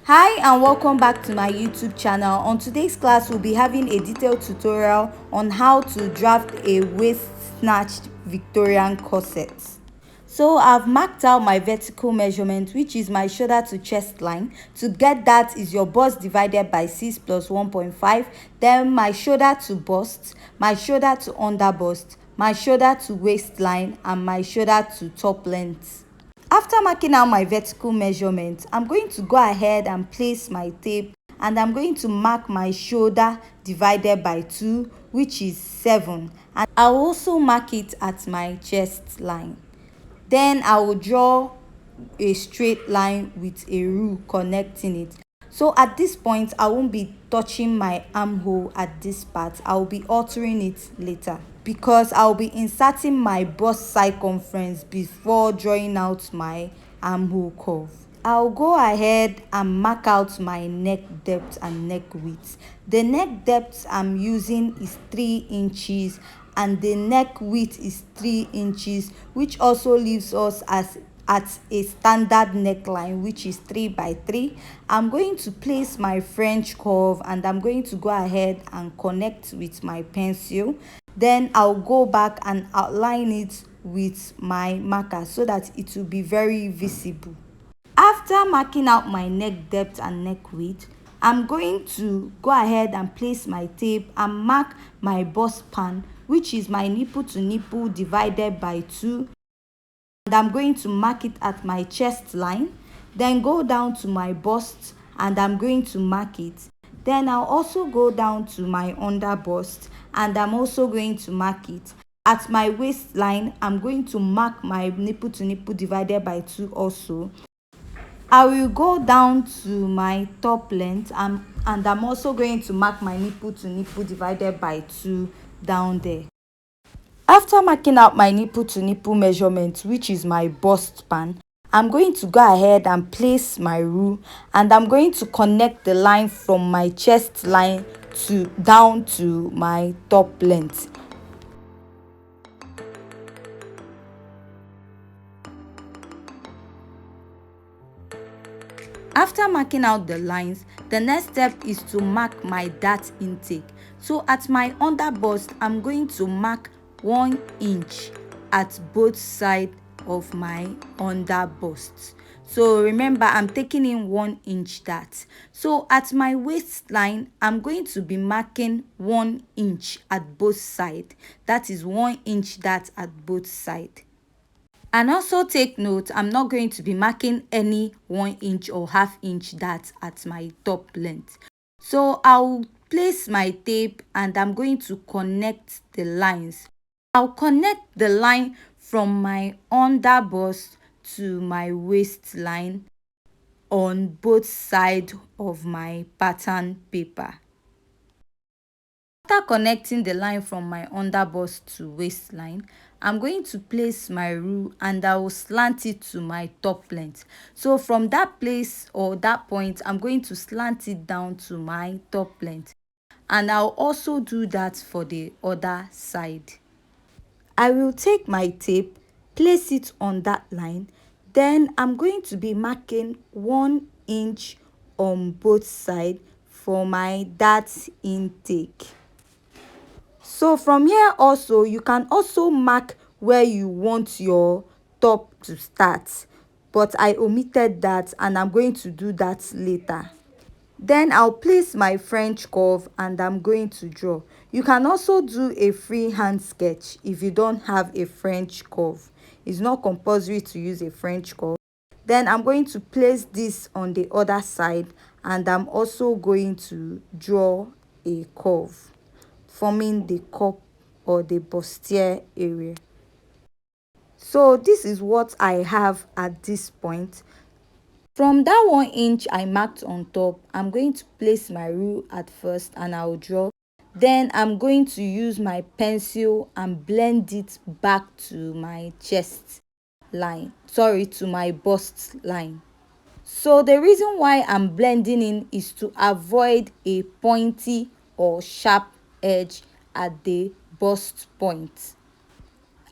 Hi and welcome back to my YouTube channel. On today's class, we'll be having a detailed tutorial on how to draft a waist snatched Victorian corset. So I've marked out my vertical measurement, which is my shoulder to chest line. To get that is your bust divided by 6 plus 1.5. Then my shoulder to bust, my shoulder to under bust, my shoulder to waistline, and my shoulder to top length. After marking out my vertical measurement, I'm going to go ahead and place my tape, and I'm going to mark my shoulder divided by 2, which is 7, and I'll also mark it at my chest line. Then I will draw a straight line with a rule connecting it. So at this point, I won't be touching my armhole at this part. I will be altering it later because I'll be inserting my bust circumference before drawing out my armhole curve. I'll go ahead and mark out my neck depth and neck width. The neck depth I'm using is 3 inches and the neck width is 3 inches, which also leaves us at a standard neckline, which is 3 by 3. I'm going to place my French curve and I'm going to go ahead and connect with my pencil. Then I'll go back and outline it with my marker so that it will be very visible. After marking out my neck depth and neck width, I'm going to go ahead and place my tape and mark my bust span, which is my nipple to nipple divided by 2. And I'm going to mark it at my chest line. Then go down to my bust and I'm going to mark it. Then I'll also go down to my under bust and I'm also going to mark it. At my waistline, I'm going to mark my nipple to nipple divided by 2 also. I will go down to my top length and I'm also going to mark my nipple to nipple divided by 2 down there. After marking out my nipple to nipple measurement, which is my bust span, I'm going to go ahead and place my rule and I'm going to connect the line from my chest line to down to my top length. After marking out the lines, the next step is to mark my dart intake. So at my under bust, I'm going to mark 1 inch at both sides of my under bust. So remember, I'm taking in 1 inch dart. So at my waistline, I'm going to be marking 1 inch at both sides. That is 1 inch dart at both sides. And also take note, I'm not going to be marking any 1 inch or half inch dart at my top length. So I'll place my tape and I'm going to connect the lines. I'll connect the line from my under bust to my waistline on both sides of my pattern paper. After connecting the line from my under bust to waistline, I'm going to place my rule and I will slant it to my top length. So from that place or that point, I'm going to slant it down to my top length. And I'll also do that for the other side. I will take my tape, place it on that line. Then I'm going to be marking 1 inch on both sides for my dart intake. So from here also, you can also mark where you want your top to start, but I omitted that and I'm going to do that later. Then I'll place my French curve and I'm going to draw. You can also do a freehand sketch if you don't have a French curve. It's not compulsory to use a French curve. Then I'm going to place this on the other side and I'm also going to draw a curve, forming the cup or the bustier area. So this is what I have at this point. From that 1 inch I marked on top, I'm going to place my rule at first and I'll draw. Then I'm going to use my pencil and blend it back to my chest line. Sorry, to my bust line. So the reason why I'm blending in is to avoid a pointy or sharp edge at the bust point.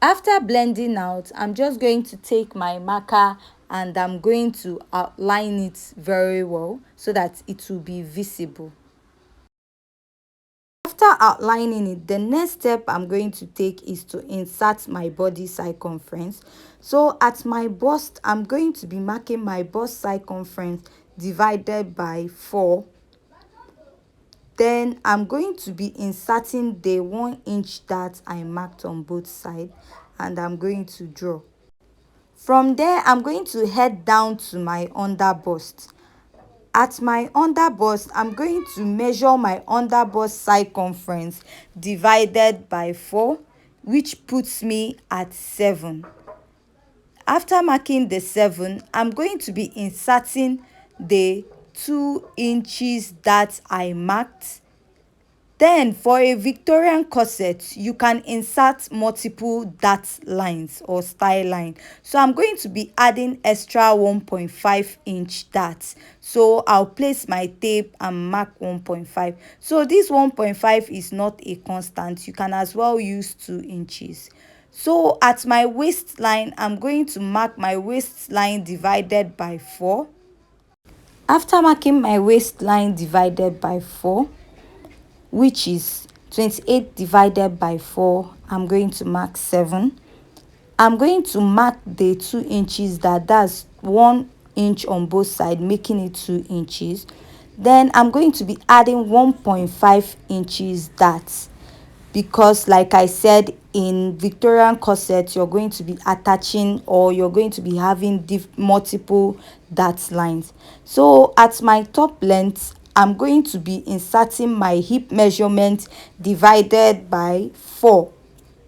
After blending out, I'm just going to take my marker and I'm going to outline it very well so that it will be visible. After outlining it, the next step I'm going to take is to insert my body circumference. So at my bust, I'm going to be marking my bust circumference divided by 4. Then I'm going to be inserting the 1 inch that I marked on both sides, and I'm going to draw. From there, I'm going to head down to my under bust. At my under bust, I'm going to measure my under bust circumference divided by 4, which puts me at 7. After marking the 7, I'm going to be inserting the 2 inches that I marked. Then for a Victorian corset, you can insert multiple dart lines or style line. So I'm going to be adding extra 1.5 inch darts. So I'll place my tape and mark 1.5. So this 1.5 is not a constant. You can as well use 2 inches. So at my waistline, I'm going to mark my waistline divided by 4. After marking my waistline divided by 4, which is 28 divided by 4, I'm going to mark 7. I'm going to mark the 2 inches that's 1 inch on both sides, making it 2 inches. Then I'm going to be adding 1.5 inches that, because like I said, in Victorian corset you're going to be attaching, or you're going to be having multiple dart lines. So at my top length, I'm going to be inserting my hip measurement divided by 4,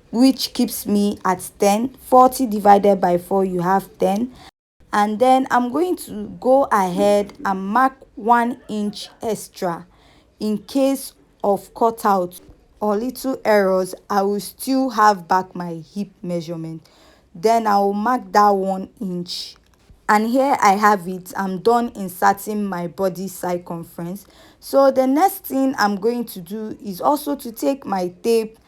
which keeps me at 10. 40 divided by 4, you have 10. And then I'm going to go ahead and mark 1 inch extra in case of cutout or little errors. I will still have back my hip measurement. Then I will mark that 1 inch. And here I have it. I'm done inserting my body circumference. So the next thing I'm going to do is also to take my tape.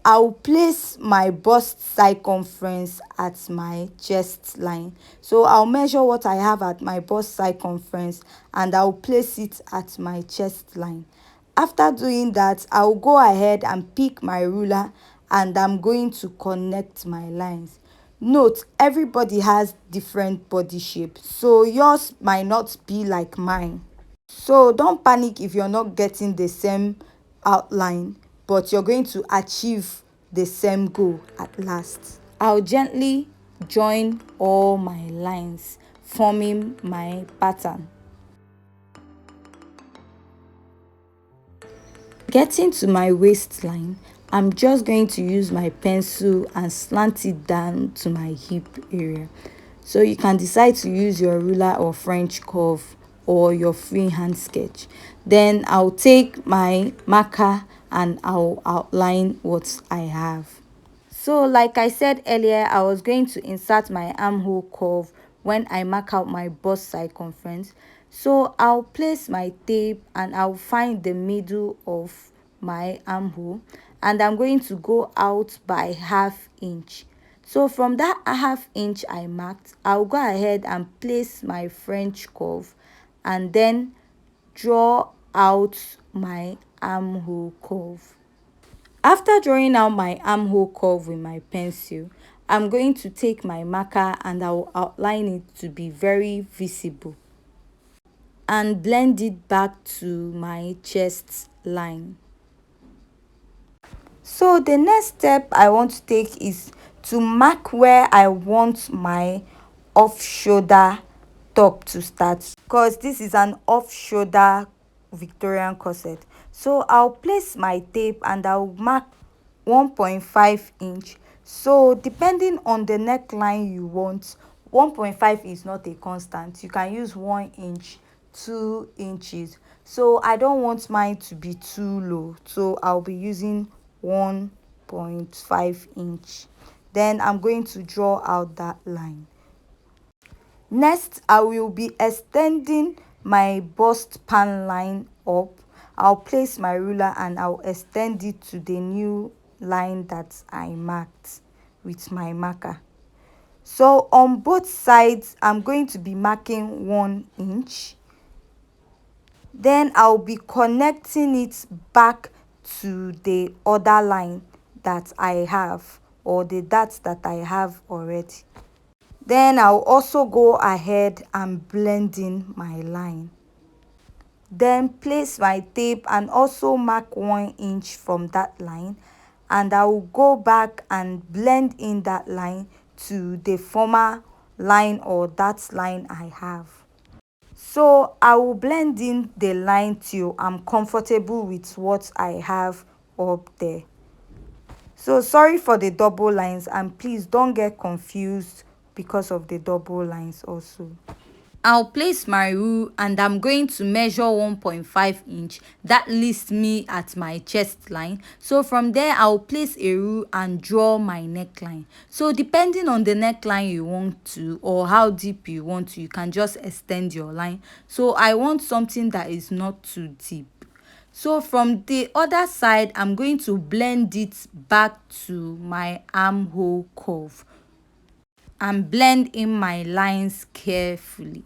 I'll place my bust circumference at my chest line. So I'll measure what I have at my bust circumference and I'll place it at my chest line. After doing that, I'll go ahead and pick my ruler and I'm going to connect my lines. Note, everybody has different body shape, so yours might not be like mine. So don't panic if you're not getting the same outline, but you're going to achieve the same goal at last. I'll gently join all my lines, forming my pattern. Getting to my waistline, I'm just going to use my pencil and slant it down to my hip area. So you can decide to use your ruler or French curve or your freehand sketch. Then I'll take my marker and I'll outline what I have. So like I said earlier, I was going to insert my armhole curve when I mark out my bust circumference. So I'll place my tape and I'll find the middle of my armhole and I'm going to go out by ½ inch. So from that ½ inch I marked, I'll go ahead and place my French curve and then draw out my armhole curve. After drawing out my armhole curve with my pencil, I'm going to take my marker and I will outline it to be very visible and blend it back to my chest line. So the next step I want to take is to mark where I want my off shoulder top to start, because this is an off shoulder Victorian corset. So I'll place my tape and I'll mark 1.5 inch. So depending on the neckline you want, 1.5 is not a constant. You can use 1 inch, 2 inches. So I don't want mine to be too low, so I'll be using 1.5 inch. Then I'm going to draw out that line. Next, I will be extending my bust pan line up. I'll place my ruler and I'll extend it to the new line that I marked. with my marker. So on both sides, I'm going to be marking 1 inch. Then I'll be connecting it back to the other line that I have, or the dots that I have already. Then I'll also go ahead and blend in my line. Then place my tape and also mark 1 inch from that line, and I will go back and blend in that line to the former line or that line I have. So I will blend in the line till I'm comfortable with what I have up there. So sorry for the double lines, and please don't get confused because of the double lines also. I'll place my rule and I'm going to measure 1.5 inch. That leaves me at my chest line. So from there, I'll place a rule and draw my neckline. So depending on the neckline you want to, or how deep you want to, you can just extend your line. So I want something that is not too deep. So from the other side, I'm going to blend it back to my armhole curve and blend in my lines carefully.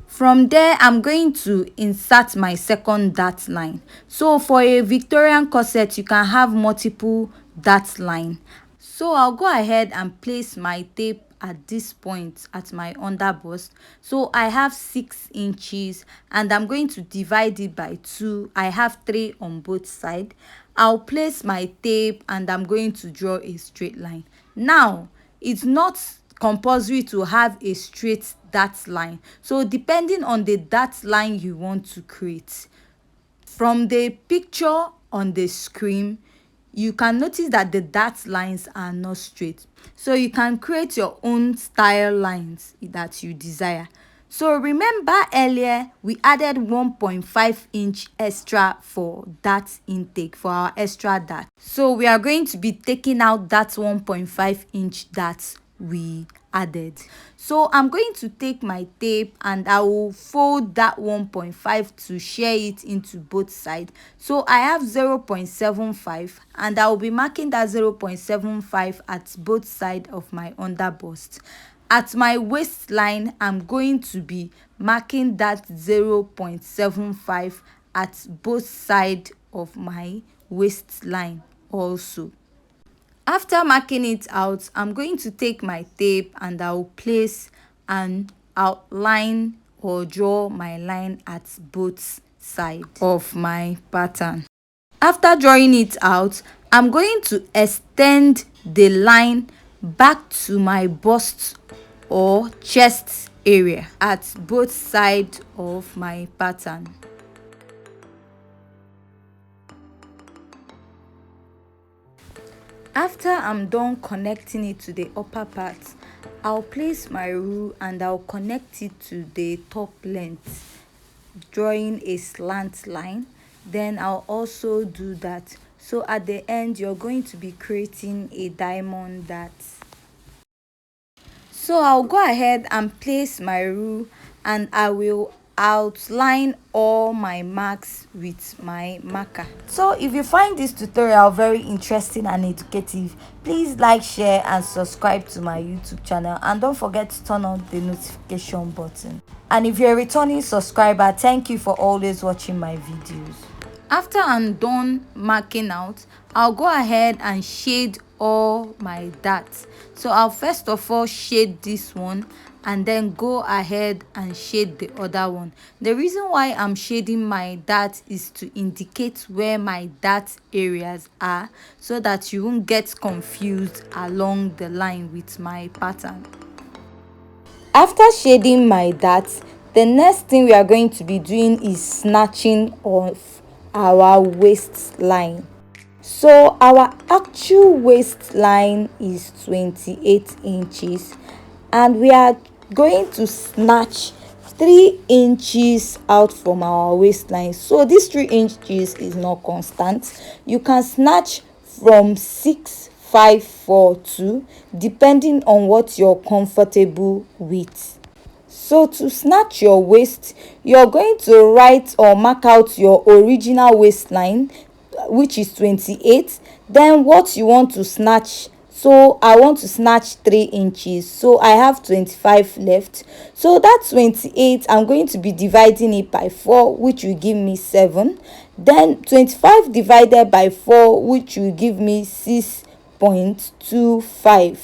From there, I'm going to insert my second dart line. So for a Victorian corset, you can have multiple dart line. So I'll go ahead and place my tape at this point at my underbust. So I have 6 inches and I'm going to divide it by 2. I have 3 on both sides. I'll place my tape and I'm going to draw a straight line. Now, it's not compulsory to have a straight dart line. So depending on the dart line you want to create, from the picture on the screen, you can notice that the dart lines are not straight. So you can create your own style lines that you desire. So remember earlier we added 1.5 inch extra for dart intake, for our extra dart. So we are going to be taking out that 1.5 inch dart we added. So I'm going to take my tape and I will fold that 1.5 to share it into both sides. So I have 0.75 and I will be marking that 0.75 at both sides of my underbust. At my waistline, I'm going to be marking that 0.75 at both sides of my waistline also. After marking it out, I'm going to take my tape and I'll place an outline or draw my line at both sides of my pattern. After drawing it out, I'm going to extend the line back to my bust or chest area at both sides of my pattern. After I'm done connecting it to the upper part, I'll place my rule and I'll connect it to the top length, drawing a slant line. Then I'll also do that. So at the end, you're going to be creating a diamond dart. So I'll go ahead and place my rule and I will outline all my marks with my marker. So if you find this tutorial very interesting and educative, please like, share and subscribe to my YouTube channel, and don't forget to turn on the notification button. And if you're a returning subscriber, thank you for always watching my videos. After I'm done marking out, I'll go ahead and shade all my darts. So I'll first of all shade this one and then go ahead and shade the other one. The reason why I'm shading my darts is to indicate where my dart areas are, so that you won't get confused along the line with my pattern. After shading my darts, the next thing we are going to be doing is snatching off our waistline. So our actual waistline is 28 inches and we are going to snatch 3 inches out from our waistline. So this 3 inches is not constant. You can snatch from 6, 5, 4, 2 depending on what you're comfortable with. So to snatch your waist, you're going to write or mark out your original waistline, which is 28, then what you want to snatch so I want to snatch 3 inches, so I have 25 left. So that 28, I'm going to be dividing it by 4, which will give me 7. Then 25 divided by 4, which will give me 6.25.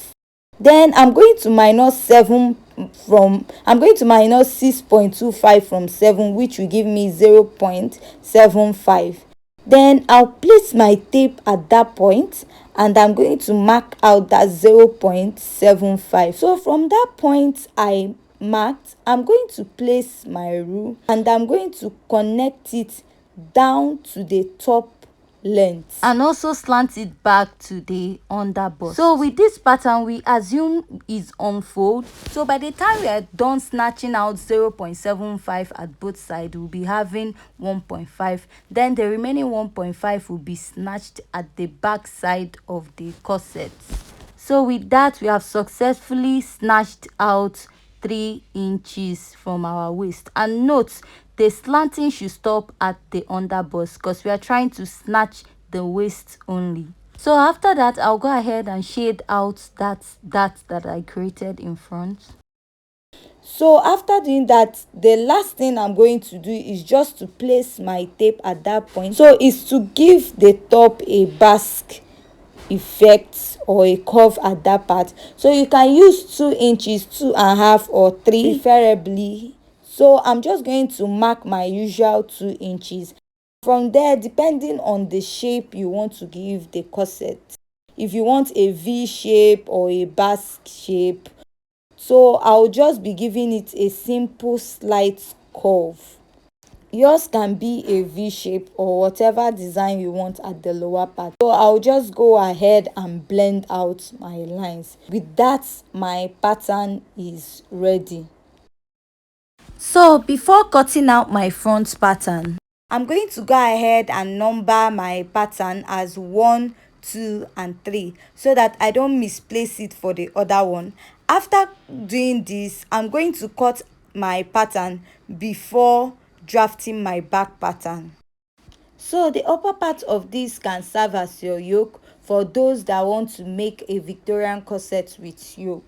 Then I'm going to minus 6.25 from 7, which will give me 0.75. Then I'll place my tape at that point, and I'm going to mark out that 0.75. So from that point I marked, I'm going to place my rule, and I'm going to connect it down to the top length and also slant it back to the under bust. So with this pattern, we assume is unfold. So by the time we are done snatching out 0.75 at both sides, we'll be having 1.5. Then the remaining 1.5 will be snatched at the back side of the corset. So with that, we have successfully snatched out 3 inches from our waist. And note, the slanting should stop at the under bust because we are trying to snatch the waist only. So after that, I'll go ahead and shade out that I created in front. So after doing that, the last thing I'm going to do is just to place my tape at that point. So it's to give the top a bask effect or a curve at that part. So you can use 2 inches, 2.5 or 3 preferably. So I'm just going to mark my usual 2 inches. From there, depending on the shape you want to give the corset, if you want a V shape or a bask shape, so I'll just be giving it a simple slight curve. Yours can be a V shape or whatever design you want at the lower part. So I'll just go ahead and blend out my lines. With that, my pattern is ready. So before cutting out my front pattern, I'm going to go ahead and number my pattern as 1, 2 and 3 so that I don't misplace it for the other one. After doing this, I'm going to cut my pattern before drafting my back pattern. So the upper part of this can serve as your yoke for those that want to make a Victorian corset with yoke.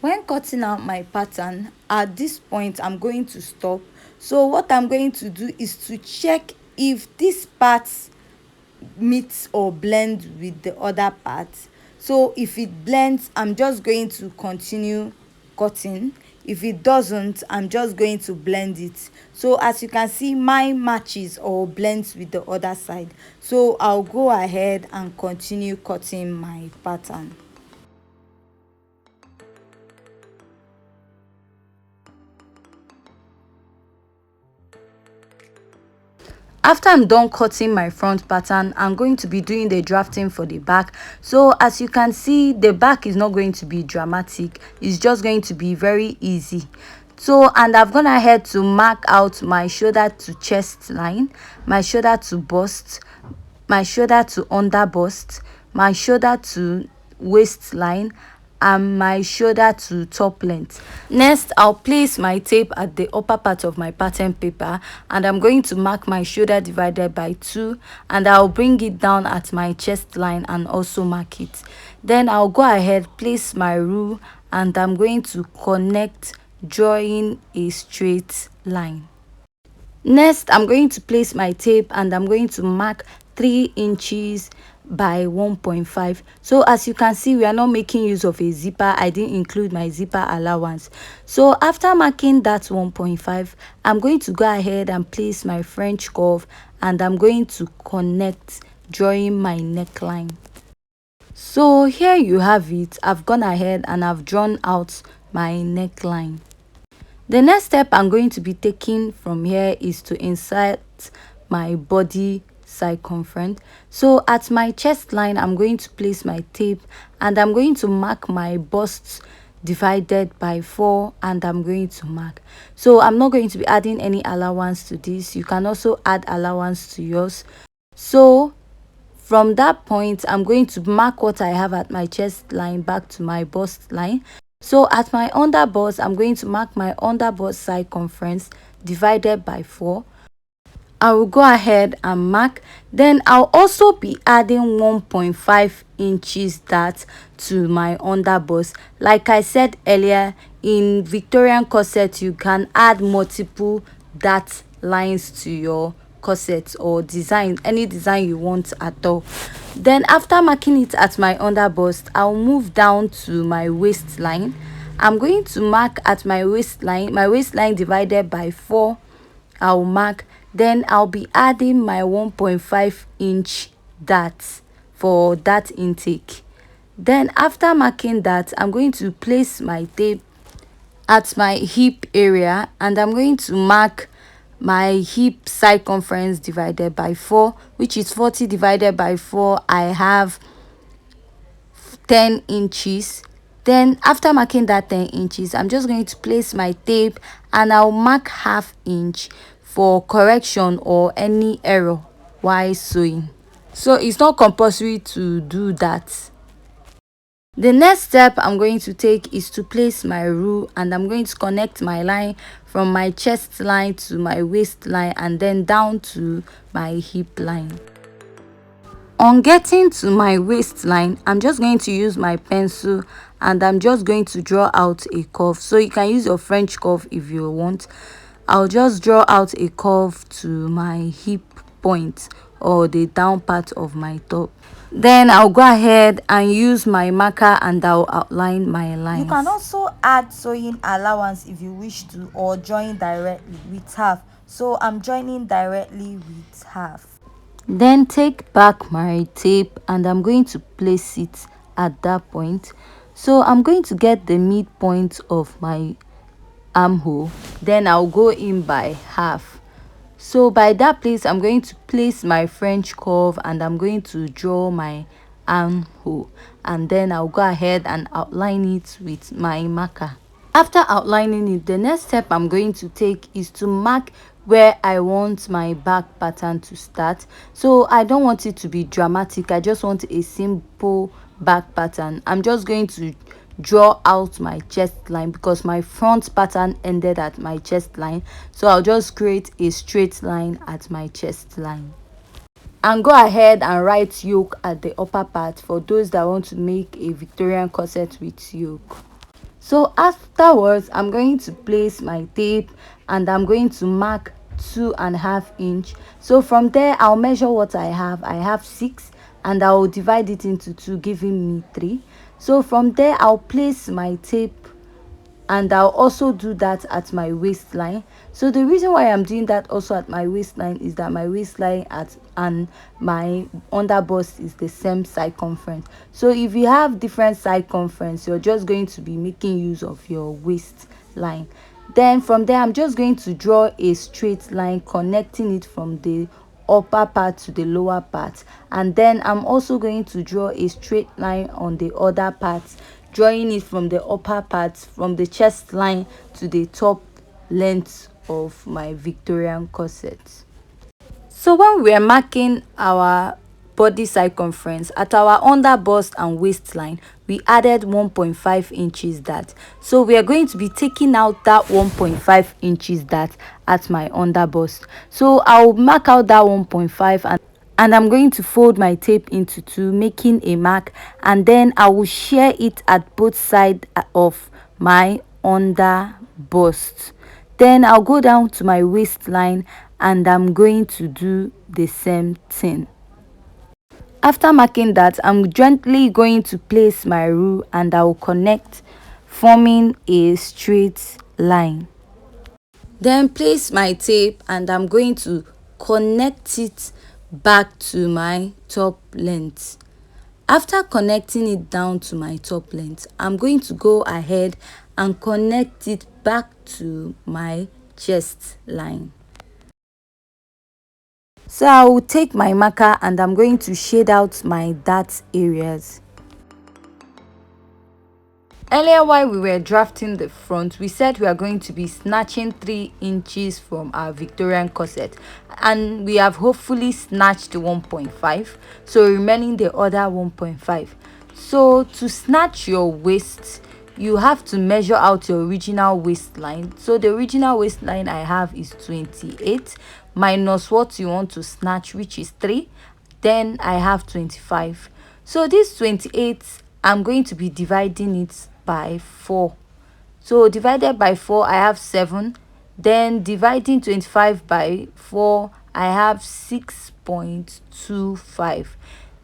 When cutting out my pattern, at this point I'm going to stop. So what I'm going to do is to check if this part meets or blends with the other part. So if it blends, I'm just going to continue cutting. If it doesn't, I'm just going to blend it. So as you can see, mine matches or blends with the other side. So I'll go ahead and continue cutting my pattern. After I'm done cutting my front pattern, I'm going to be doing the drafting for the back. So as you can see, the back is not going to be dramatic. It's just going to be very easy. So, and I've gone ahead to mark out my shoulder to chest line, my shoulder to bust, my shoulder to under bust, my shoulder to waistline, and my shoulder to top length. Next, I'll place my tape at the upper part of my pattern paper, and I'm going to mark my shoulder divided by 2, and I'll bring it down at my chest line and also mark it. Then I'll go ahead, place my rule, and I'm going to connect, drawing a straight line. Next, I'm going to place my tape and I'm going to mark 3 inches by 1.5. So as you can see, we are not making use of a zipper. I didn't include my zipper allowance. So after marking that 1.5, I'm going to go ahead and place my French curve, and I'm going to connect, drawing my neckline. So here you have it. I've gone ahead and I've drawn out my neckline. The next step I'm going to be taking from here is to insert my body circumference. So at my chest line, I'm going to place my tape and I'm going to mark my bust divided by 4, and I'm going to mark. So I'm not going to be adding any allowance to this. You can also add allowance to yours. So from that point, I'm going to mark what I have at my chest line back to my bust line. So at my under bust, I'm going to mark my under bust circumference divided by 4. I will go ahead and mark. Then I'll also be adding 1.5 inches dart to my underbust. Like I said earlier, in Victorian corset you can add multiple dart lines to your corset or design, any design you want at all. Then after marking it at my underbust, I'll move down to my waistline. I'm going to mark at my waistline divided by 4. I'll mark. Then I'll be adding my 1.5 inch dart for that intake. Then after marking that, I'm going to place my tape at my hip area, and I'm going to mark my hip circumference divided by 4, which is 40 divided by 4. I have 10 inches. Then after marking that 10 inches, I'm just going to place my tape and I'll mark ½ inch for correction or any error while sewing. So it's not compulsory to do that. The next step I'm going to take is to place my rule, and I'm going to connect my line from my chest line to my waistline and then down to my hip line. On getting to my waistline, I'm just going to use my pencil and I'm just going to draw out a curve. So you can use your French curve if you want. I'll just draw out a curve to my hip point or the down part of my top. Then I'll go ahead and use my marker and I'll outline my lines. You can also add sewing allowance if you wish to, or join directly with half. So I'm joining directly with half. Then take back my tape and I'm going to place it at that point. So I'm going to get the midpoint of my armhole. Then I'll go in by half. So by that place, I'm going to place my French curve and I'm going to draw my armhole, and then I'll go ahead and outline it with my marker. After outlining it, the next step I'm going to take is to mark where I want my back pattern to start. So I don't want it to be dramatic, I just want a simple back pattern. I'm just going to draw out my chest line because my front pattern ended at my chest line, so I'll just create a straight line at my chest line and go ahead and write yoke at the upper part for those that want to make a Victorian corset with yoke. So afterwards, I'm going to place my tape and I'm going to mark 2.5 inch. So from there, I'll measure what I have 6, and I'll divide it into 2, giving me 3. So from there, I'll place my tape and I'll also do that at my waistline. So the reason why I'm doing that also at my waistline is that my waistline and my underbust is the same circumference. So if you have different circumference, you're just going to be making use of your waistline. Then from there, I'm just going to draw a straight line connecting it from the upper part to the lower part, and then I'm also going to draw a straight line on the other part, drawing it from the upper part, from the chest line to the top length of my Victorian corset. So when we are marking our body circumference at our under bust and waistline, we added 1.5 inches dart. So we are going to be taking out that 1.5 inches dart at my under bust. So I'll mark out that 1.5 and I'm going to fold my tape into 2, making a mark, and then I will shear it at both sides of my under bust. Then I'll go down to my waistline and I'm going to do the same thing. After marking that, I'm gently going to place my rule and I will connect, forming a straight line. Then place my tape and I'm going to connect it back to my top length. After connecting it down to my top length, I'm going to go ahead and connect it back to my chest line. So I will take my marker and I'm going to shade out my dart areas. Earlier, while we were drafting the front, we said we are going to be snatching 3 inches from our Victorian corset, and we have hopefully snatched 1.5, so remaining the other 1.5. So to snatch your waist, you have to measure out your original waistline. So the original waistline I have is 28 minus what you want to snatch, which is 3. Then I have 25. So this 28, I'm going to be dividing it by 4. So divided by 4, I have 7. Then dividing 25 by 4, I have 6.25.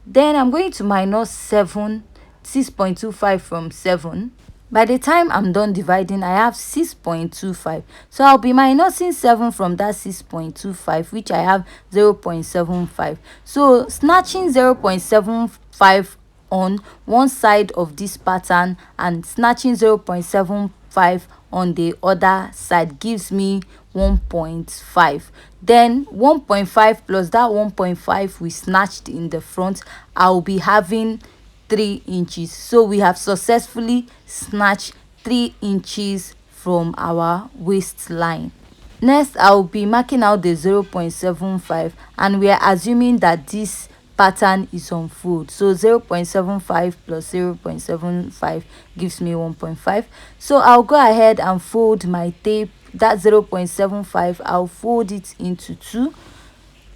Then I'm going to minus 6.25 from 7. By the time I'm done dividing, I have 6.25. So I'll be minusing 7 from that 6.25, which I have 0.75. So snatching 0.75 on one side of this pattern and snatching 0.75 on the other side gives me 1.5. Then 1.5 plus that 1.5 we snatched in the front, I'll be having 3 inches. So we have successfully snatched 3 inches from our waistline. Next, I'll be marking out the 0.75, and we are assuming that this pattern is on fold. So 0.75 plus 0.75 gives me 1.5. So I'll go ahead and fold my tape. That 0.75, I'll fold it into 2.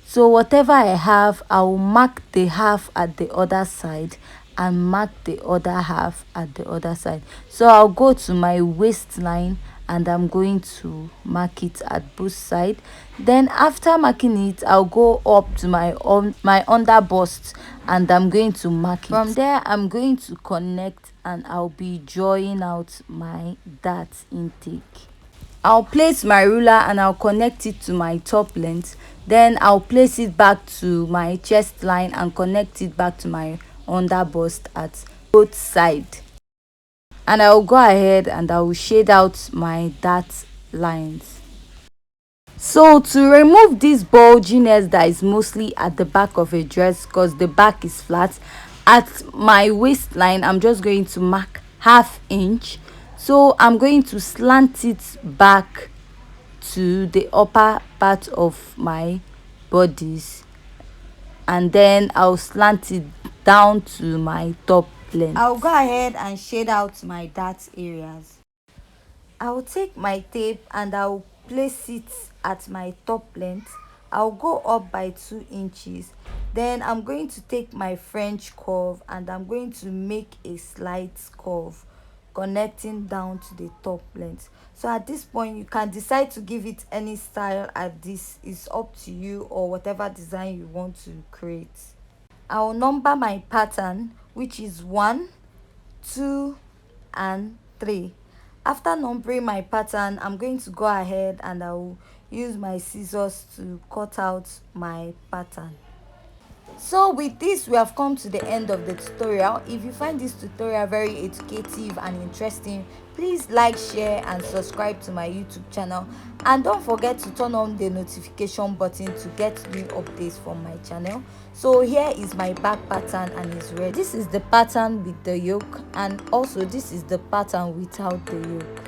So whatever I have, I'll mark the half at the other side and mark the other half at the other side. So I'll go to my waistline and I'm going to mark it at both sides. Then after marking it, I'll go up to my under bust and I'm going to mark it. From there, I'm going to connect and I'll be drawing out my dart intake. I'll place my ruler and I'll connect it to my top length. Then I'll place it back to my chest line and connect it back to my under bust at both sides. And I'll go ahead and I will shade out my dart lines. So to remove this bulginess that is mostly at the back of a dress, because the back is flat, at my waistline I'm just going to mark ½ inch. So I'm going to slant it back to the upper part of my bodice, and then I'll slant it down to my top length. I'll go ahead and shade out my dart areas. I'll take my tape and I'll place it at my top length. I'll go up by 2 inches. Then I'm going to take my French curve and I'm going to make a slight curve connecting down to the top length. So at this point, you can decide to give it any style. At this is up to you, or whatever design you want to create. I'll number my pattern, which is 1, 2 and 3. After numbering my pattern, I'm going to go ahead and I'll use my scissors to cut out my pattern. So with this, we have come to the end of the tutorial. If you find this tutorial very educative and interesting, please like, share and subscribe to my YouTube channel, and don't forget to turn on the notification button to get new updates from my channel. So here is my back pattern and it's ready. This is the pattern with the yoke, and also this is the pattern without the yoke.